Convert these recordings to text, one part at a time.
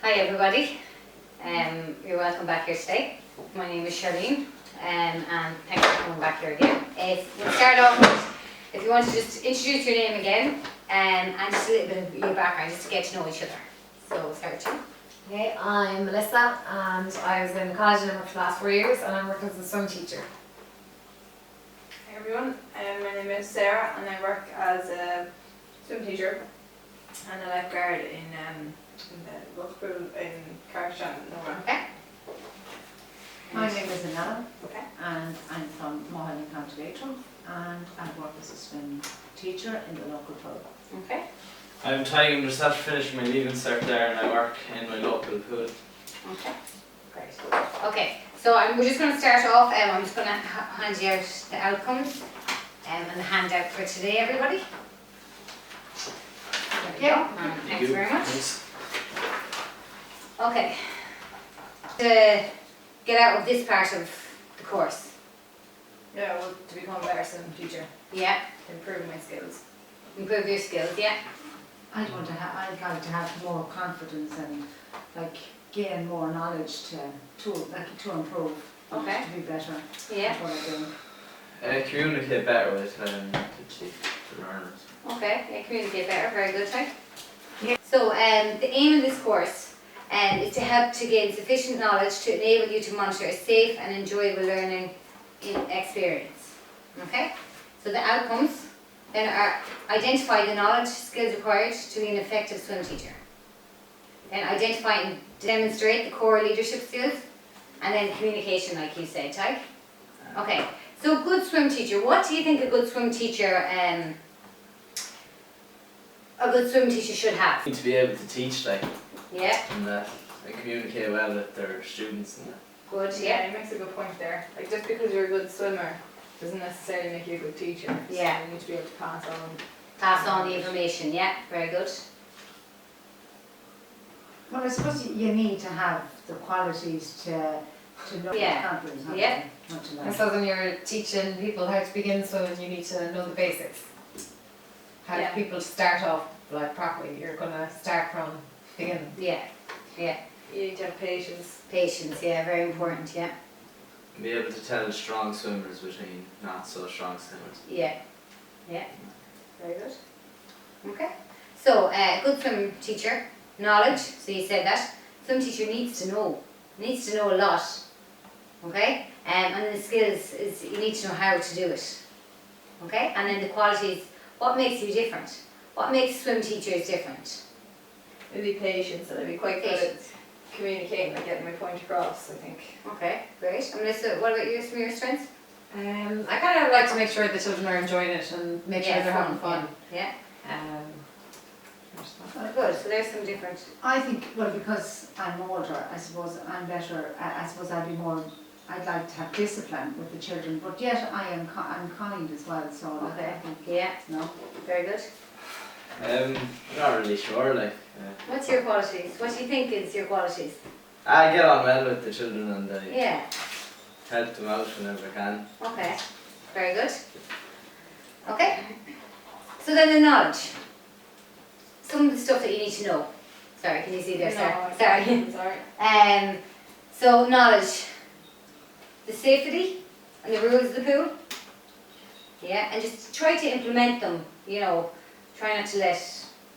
Hi everybody, you're welcome back here today. My name is Charlene and thanks for coming back here again. We'll start off with, if you want to just introduce your name again and just a little bit of your background just to get to know each other. So we'll start with you. Okay, I'm Melissa and I was in college and I worked for the last 4 years and I'm working as a swim teacher. Hi everyone, my name is Sarah and I work as a swim teacher and a lifeguard in the local pool in Carrickstown, Nora. Okay. My name is Anna Okay. and I'm from Mohan in County Leitrim and I work as a swim teacher in the local pub. Okay. I'm Ty, I'm just after finishing my leaving cert there and I work in my local pool. Okay. Great. Okay. So we're just going to start off. I'm just going to hand you out the outcomes and the handout for today, everybody. There you go. Thanks very much. Thanks. Okay. To get out of this part of the course. Yeah, well, to become a better swim teacher, Yeah. improve my skills. Improve your skills. Yeah. I'd like to have more confidence and gain more knowledge to improve, Okay. to be better Yeah. at what I do. Communicate better with the learners. Okay. Yeah, communicate better. Very good, Ty. Yeah. So the aim of this course is to help to gain sufficient knowledge to enable you to monitor a safe and enjoyable learning experience. Okay. So the outcomes then are identify the knowledge, skills required to be an effective swim teacher. Then identify and demonstrate the core leadership skills, and then communication, like you said, Ty. Okay. So good swim teacher. What do you think a good swim teacher should have? Need to be able to teach Yeah. and communicate well with their students and that. Good. Yeah, Yeah. he makes a good point there. Like, just because you're a good swimmer doesn't necessarily make you a good teacher. Yeah. So you need to be able to pass on. Pass on the information. Yeah. Very good. Well, I suppose you need to have the qualities to know Yeah. confidence, haven't Yeah. you? Not to And learn. so when you're teaching people how to begin swimming, you need to know the basics. How Yeah. people start off properly. You're going to start from beginning. Yeah. Yeah. You need to have patience. Patience. Yeah. Very important. Yeah. And be able to tell strong swimmers between not so strong swimmers. Yeah. Yeah. Very good. Okay. So good swim teacher. Knowledge. So you said that. Swim teacher needs to know a lot. Okay. And then the skills is you need to know how to do it. Okay. And then the qualities. What makes you different? What makes swim teachers different? Maybe patience, and I'd be quite good at communicating and getting my point across, I think. Okay. Great. And Melissa, what about you? Some of your strengths? I kind of like to make sure the children are enjoying it and make sure they're having fun. Yeah. Well, Good. So there's some different. I think, well, because I'm older, I suppose I'm better, I suppose I'd like to have discipline with the children, but yet I'm kind as well, so Okay. I think, Yeah. no. Very good. I'm not really sure, What's your qualities? What do you think is your qualities? I get on well with the children and I Yeah. help them out whenever I can. Okay. Very good. Okay. So then the knowledge. Some of the stuff that you need to know. Sorry, can you see there? No, Sorry. Sorry. So knowledge. The safety and the rules of the pool. Yeah, and just try to implement them, you know. Try not to let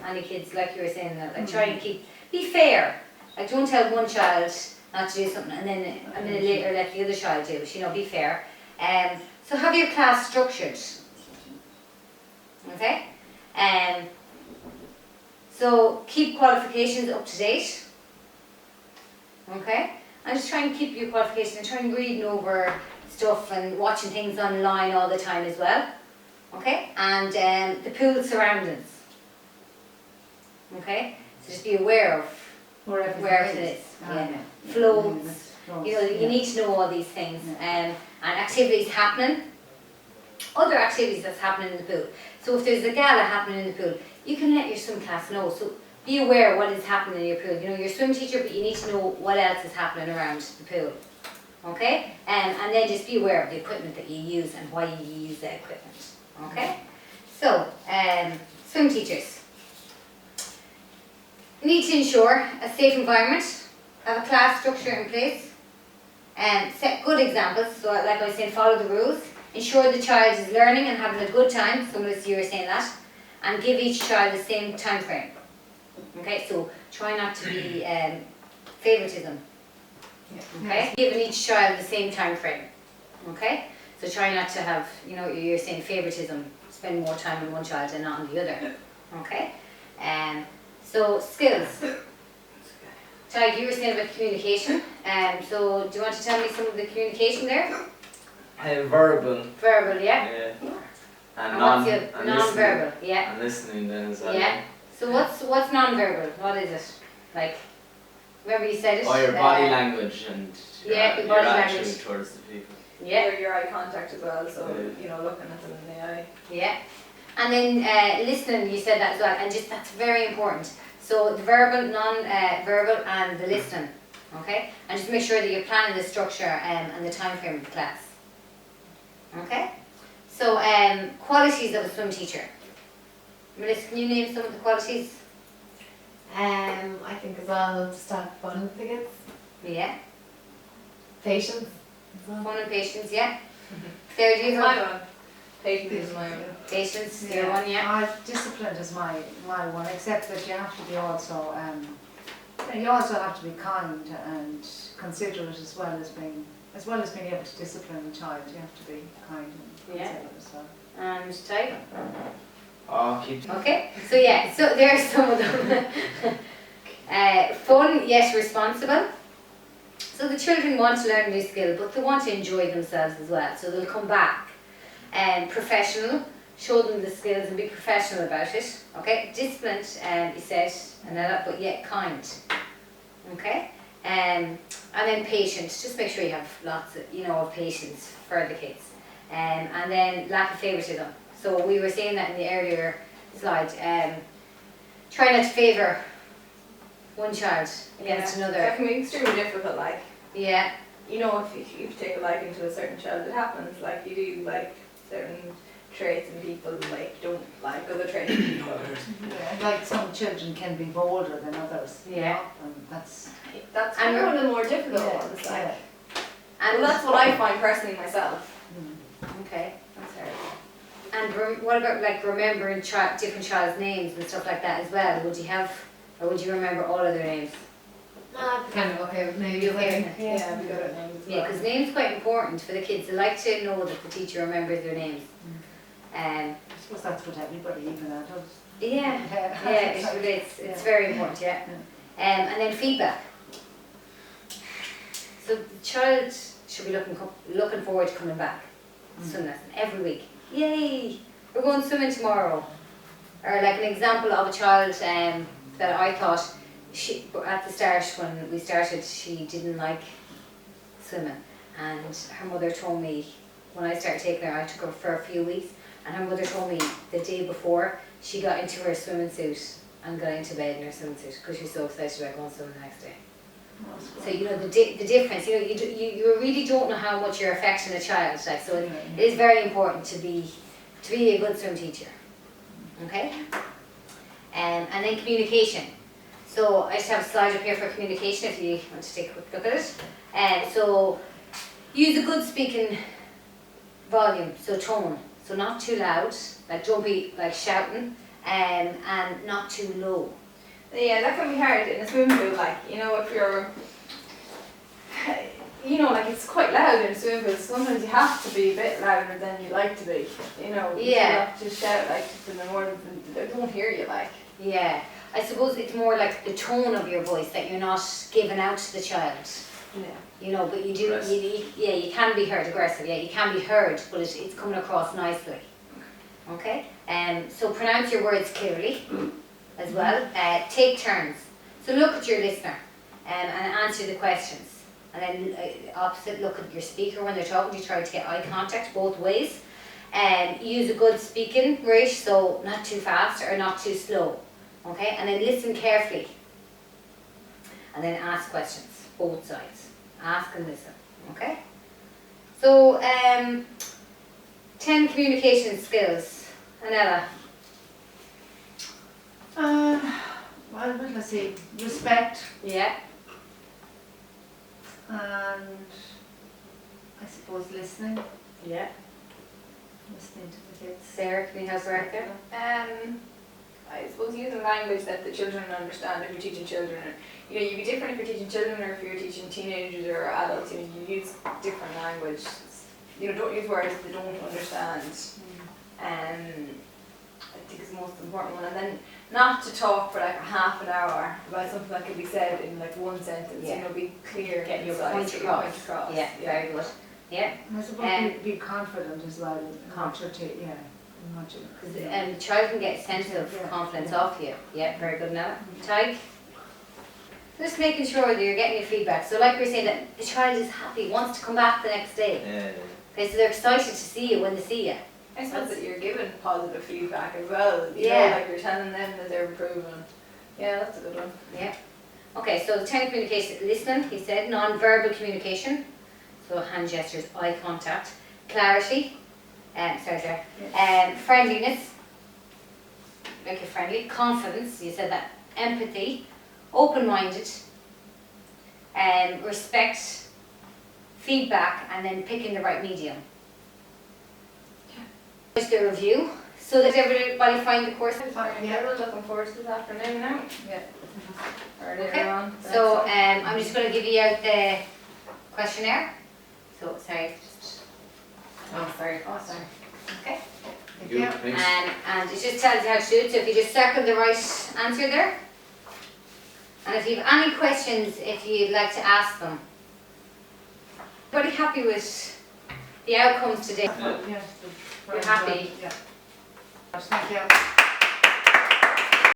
any kids, like you were saying, try and be fair. Like don't tell one child not to do something and then a minute later let the other child do it, you know, be fair. So have your class structured. Okay? So keep qualifications up to date. Okay? And just try and keep your qualifications and try and reading over stuff and watching things online all the time as well. Okay? And the pool surroundings. Okay? So just be aware of where it is. Yeah. Floats. You know, you need to know all these things. And activities happening. Other activities that's happening in the pool. So if there's a gala happening in the pool, you can let your swim class know. So be aware what is happening in your pool. You know, you're a swim teacher, but you need to know what else is happening around the pool. Okay? And then just be aware of the equipment that you use and why you use that equipment. Okay? So, swim teachers. Need to ensure a safe environment, have a class structure in place, and set good examples. So like I was saying, follow the rules. Ensure the child is learning and having a good time. Some of you were saying that. And give each child the same time frame. Okay, so try not to be favoritism. Okay, giving each child the same time frame. Okay, so try not to have, you know, you're saying favoritism, spend more time on one child and not on the other. Okay, so skills. Tig, you were saying about communication. So do you want to tell me some of the communication there? Verbal. Verbal, yeah. Yeah. And what's the and non-verbal? listening. Yeah. And listening then as well. Yeah. So what's non-verbal? What is it? Like, remember you said it? Or your body language and yeah, your your body attitude language. towards the people. Yeah. Or your eye contact as well, so you know, looking at them in the eye. Yeah. And then listening, you said that as well, and just that's very important. So the verbal, non-verbal, and the listening. Okay. And just make sure that you're planning the structure and the time frame of the class. Okay. So qualities of a swim teacher. Melissa, can you name some of the qualities? I think as well, just have fun with the kids. Yeah. Patience as well. Fun and patience, yeah. Sarah, do you It's my have one. Patience is my own. patience? Your one, yeah. Discipline is my one, except that you have to be also, you also have to be kind and considerate as well as being able to discipline a child. You have to be kind and Yeah. considerate as well. And type. Oh, keep. Okay, so yeah, so there are some of them. Fun yet responsible. So the children want to learn a new skill, but they want to enjoy themselves as well. So they'll come back. Professional, show them the skills and be professional about it. Okay, disciplined, you said, but yet kind. Okay, and then patient. Just make sure you have lots of, of patience for the kids. And then lack of favoritism. So we were saying that in the earlier slide. Try not to favour one child against another. That can be extremely difficult, like, Yeah, you know, if you take a liking to a certain child, it happens, like, you do like certain traits in people, like, don't like other traits in people. Yeah, like some children can be bolder than others. you Yeah. know, and that's That's And one of the more difficult yeah, ones, like. yeah. and Well, that's what I find personally myself. okay, that's hard. And what about like remembering different child's names and stuff like that as well? Would you have, or would you remember all of their names? Kind of okay with names. You okay I with think. Yeah, we got it named as well. Yeah, because names quite important for the kids. They like to know that the teacher remembers their names. I suppose that's what everybody, even adults. Yeah, yeah, it relates. It's very important, yeah. And then feedback. So the child should be looking forward to coming back. Swim lesson every week. Yay! We're going swimming tomorrow. Or like an example of a child that I thought at the start when we started, she didn't like swimming, and her mother told me when I started taking her, I took her for a few weeks, and her mother told me the day before she got into her swimming suit and got into bed in her swimming suit because she was so excited about going swimming the next day. So you know the difference. You know you really don't know how much you're affecting a child. Like, so it is very important to be a good swim teacher. Okay. And then communication. So I just have a slide up here for communication if you want to take a quick look at it. So use a good speaking volume, so tone. So not too loud, like don't be like shouting, and not too low. Yeah, that can be hard in a swimming pool, like, you know, if you're, you know, like it's quite loud in a swimming pool, sometimes you have to be a bit louder than you like to be, you know. Yeah. You have to shout like to them more than they won't hear you, like. Yeah, I suppose it's more like the tone of your voice that you're not giving out to the child. Yeah. You know, but you do, Aggressive. you can be heard, aggressive, yeah, you can be heard, but it's coming across nicely. Okay, so pronounce your words clearly as well. Take turns. So look at your listener and answer the questions. And then opposite, look at your speaker when they're talking to you, try to get eye contact both ways. Use a good speaking rate, so not too fast or not too slow. Okay, and then listen carefully. And then ask questions, both sides. Ask and listen, okay? So, 10 communication skills. Anella. Well, let's see, respect Yeah. and I suppose listening Yeah. to the kids. Sarah, can you help her out there? I suppose using language that the children understand if you're teaching children. You know, you'd be different if you're teaching children or if you're teaching teenagers or adults. You know, you use different language. You know, don't use words they don't understand. I think is the most important one. And then not to talk for like a half an hour about something that can be said in like one sentence. Yeah. You know, be clear. Get your concise, point get across. Yeah, very good. Yeah. And I suppose be confident as well in what you're in what you. Because the child can get a sense of Yeah. confidence off you. Yeah, very good now. Tyke? Just making sure that you're getting your feedback. So like we were saying, that the child is happy, wants to come back the next day. Okay, so they're excited to see you when they see you. I suppose that you're giving positive feedback as well. You Yeah. know, like you're telling them that they're improving. Yeah, that's a good one. Yeah. Okay, so the 10 communication, listening, he said, non-verbal communication, so hand gestures, eye contact, clarity, friendliness, make it friendly, confidence, you said that, empathy, open-minded, respect, feedback, and then picking the right medium. Just the review, so that everybody find the course. Yeah, we're looking forward to this afternoon now. Yeah. Or later Okay. on. So I'm just going to give you out the questionnaire. So sorry, just sorry. Okay. Thank You, you. thanks. And it just tells you how to do it. So if you just circle the right answer there, and if you have any questions, if you'd like to ask them. Everybody happy with the outcomes today? Yes. You're happy? Yeah. Thank you.